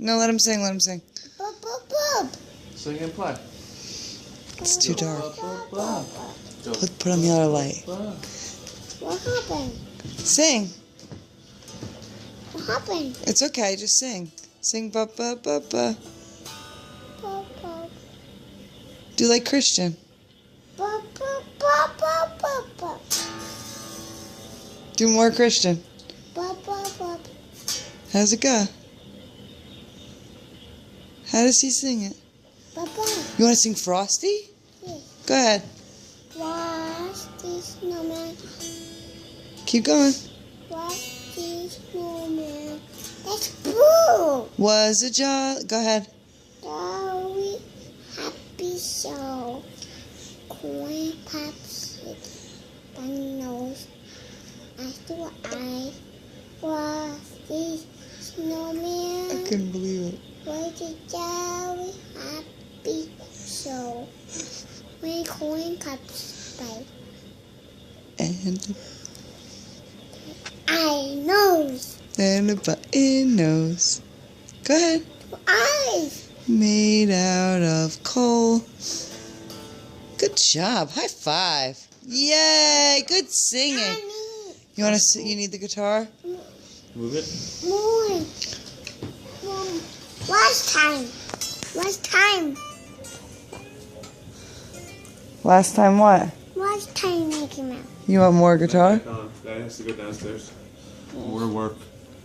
No, let him sing. Let him sing. Bub, bub, bub. Sing and play. It's too dark. Put on the other light. What happened? Sing. What happened? It's okay. Just sing. Sing ba ba ba ba. Bub, bub. Do like Christian. Bub, bub, bub, bub, bub, bub. Do more Christian. Bub, bub, bub. How's it go? How does he sing it? Bub, bub. You want to sing Frosty? Yes. Go ahead. Frosty snowman. Keep going. Frosty snowman. That's blue. Was a jolly. Go ahead. Jolly happy show. Corn pops bunny nose. Eyes to eyes. Frosty snowman. Couldn't believe it. Was a jolly happy show. When corn cups by And I nose. a button nose. Go ahead. Eyes. Made out of coal. Good job. High five. Yay. Good singing. Honey. You want to? You need the guitar? Move it. More. Last time. Last time. Last time what? Last time, Mickey Mouse. You want more guitar? Dad has to go downstairs. More work.